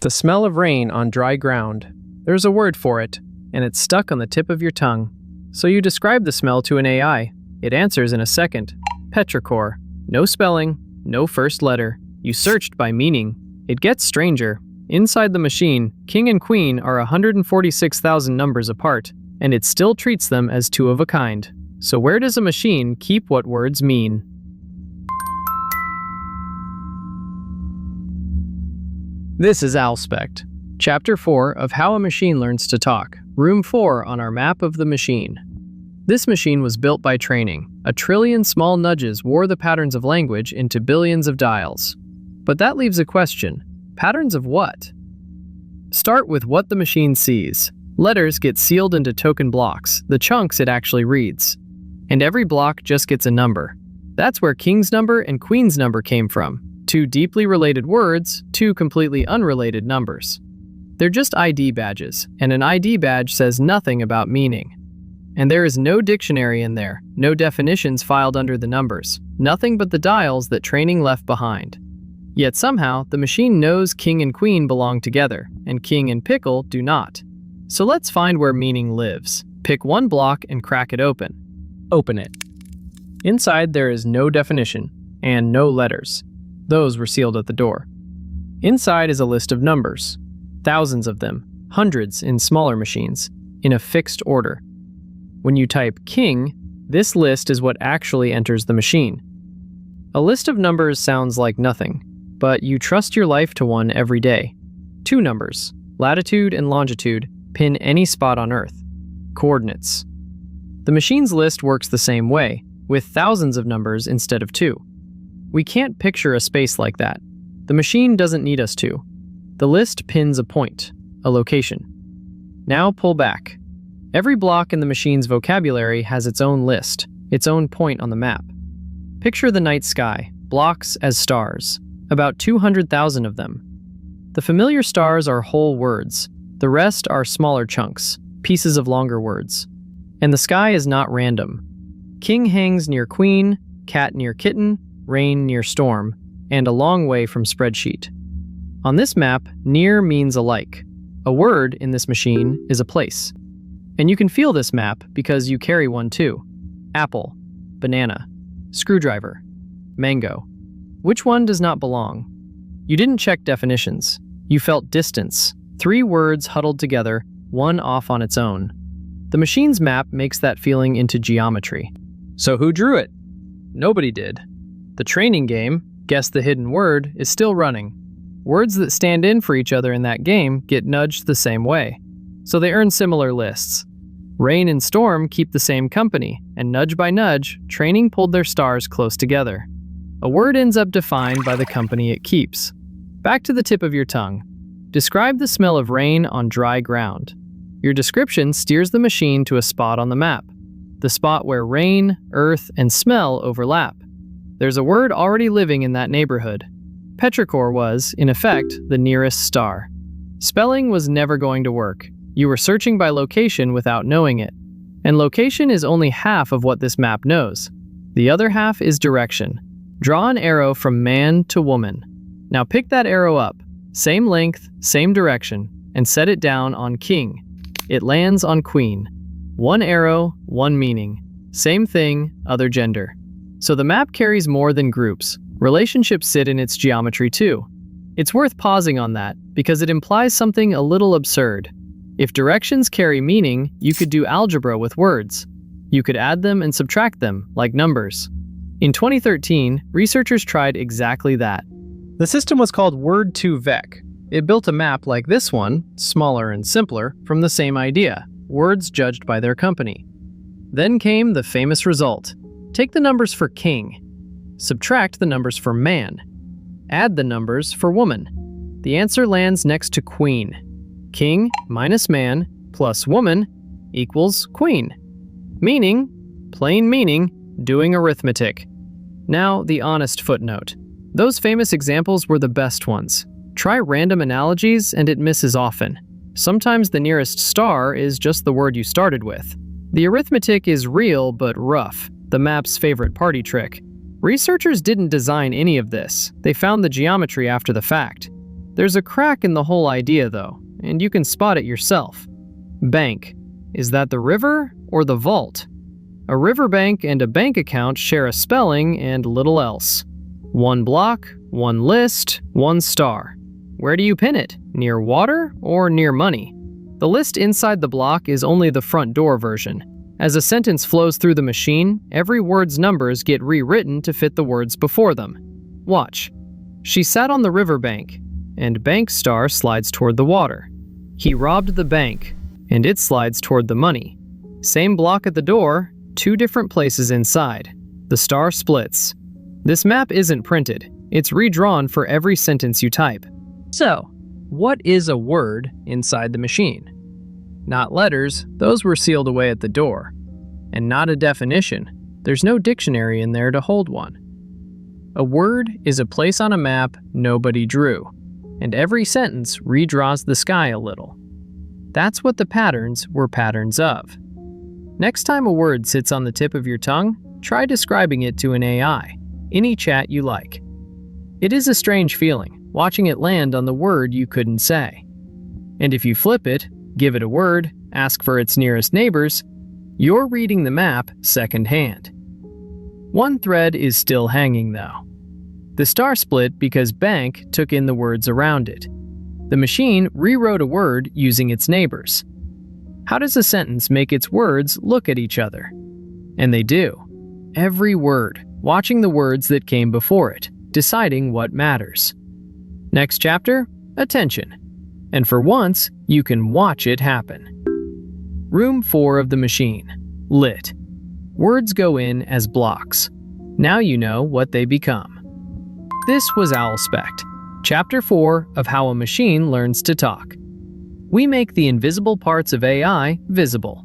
The smell of rain on dry ground. There's a word for it, and it's stuck on the tip of your tongue. So you describe the smell to an AI. It answers in a second. Petrichor. No spelling, no first letter. You searched by meaning. It gets stranger. Inside the machine, king and queen are 146,000 numbers apart, and it still treats them as two of a kind. So where does a machine keep what words mean? This is Owlspect, Chapter 4 of How a Machine Learns to Talk, Room 4 on our map of the machine. This machine was built by training. 1 trillion small nudges wore the patterns of language into billions of dials. But that leaves a question. Patterns of what? Start with what the machine sees. Letters get sealed into token blocks, the chunks it actually reads. And every block just gets a number. That's where king's number and queen's number came from. Two deeply related words, two completely unrelated numbers. They're just ID badges, and an ID badge says nothing about meaning. And there is no dictionary in there, no definitions filed under the numbers, nothing but the dials that training left behind. Yet somehow, the machine knows king and queen belong together, and king and pickle do not. So let's find where meaning lives. Pick one block and crack it open. Open it. Inside there is no definition, and no letters. Those were sealed at the door. Inside is a list of numbers. Thousands of them, hundreds in smaller machines, in a fixed order. When you type king, this list is what actually enters the machine. A list of numbers sounds like nothing, but you trust your life to one every day. 2 numbers, latitude and longitude, pin any spot on Earth. Coordinates. The machine's list works the same way, with thousands of numbers instead of 2. We can't picture a space like that. The machine doesn't need us to. The list pins a point, a location. Now pull back. Every block in the machine's vocabulary has its own list, its own point on the map. Picture the night sky, blocks as stars, about 200,000 of them. The familiar stars are whole words. The rest are smaller chunks, pieces of longer words. And the sky is not random. King hangs near queen, cat near kitten, rain near storm, and a long way from spreadsheet. On this map, near means alike. A word in this machine is a place. And you can feel this map because you carry one too. Apple, banana, screwdriver, mango. Which one does not belong? You didn't check definitions. You felt distance. 3 words huddled together, one off on its own. The machine's map makes that feeling into geometry. So who drew it? Nobody did. The training game, Guess the Hidden Word, is still running. Words that stand in for each other in that game get nudged the same way. So they earn similar lists. Rain and storm keep the same company, and nudge by nudge, training pulled their stars close together. A word ends up defined by the company it keeps. Back to the tip of your tongue. Describe the smell of rain on dry ground. Your description steers the machine to a spot on the map, the spot where rain, earth, and smell overlap. There's a word already living in that neighborhood. Petrichor was, in effect, the nearest star. Spelling was never going to work. You were searching by location without knowing it. And location is only half of what this map knows. The other half is direction. Draw an arrow from man to woman. Now pick that arrow up, same length, same direction, and set it down on king. It lands on queen. One arrow, one meaning. Same thing, other gender. So the map carries more than groups. Relationships sit in its geometry too. It's worth pausing on that, because it implies something a little absurd. If directions carry meaning, you could do algebra with words. You could add them and subtract them, like numbers. In 2013, researchers tried exactly that. The system was called Word2Vec. It built a map like this one, smaller and simpler, from the same idea, words judged by their company. Then came the famous result. Take the numbers for king. Subtract the numbers for man. Add the numbers for woman. The answer lands next to queen. King minus man plus woman equals queen. Meaning, plain meaning, doing arithmetic. Now, the honest footnote. Those famous examples were the best ones. Try random analogies and it misses often. Sometimes the nearest star is just the word you started with. The arithmetic is real but rough, the map's favorite party trick. Researchers didn't design any of this. They found the geometry after the fact. There's a crack in the whole idea, though, and you can spot it yourself. Bank. Is that the river or the vault? A riverbank and a bank account share a spelling and little else. One block, one list, one star. Where do you pin it? Near water or near money? The list inside the block is only the front door version. As a sentence flows through the machine, every word's numbers get rewritten to fit the words before them. Watch. She sat on the riverbank, and bank star slides toward the water. He robbed the bank, and it slides toward the money. Same block at the door, two different places inside. The star splits. This map isn't printed. It's redrawn for every sentence you type. So, what is a word inside the machine? Not letters, those were sealed away at the door. And not a definition. There's no dictionary in there to hold one. A word is a place on a map nobody drew, and every sentence redraws the sky a little. That's what the patterns were patterns of. Next time a word sits on the tip of your tongue, try describing it to an AI, any chat you like. It is a strange feeling, watching it land on the word you couldn't say. And if you flip it, give it a word, ask for its nearest neighbors, you're reading the map secondhand. One thread is still hanging though. The star split because bank took in the words around it. The machine rewrote a word using its neighbors. How does a sentence make its words look at each other? And they do. Every word, watching the words that came before it, deciding what matters. Next chapter, attention. And for once, you can watch it happen. Room 4 of the machine, lit. Words go in as blocks. Now you know what they become. This was Owlspect, Chapter 4 of How a Machine Learns to Talk. We make the invisible parts of AI visible.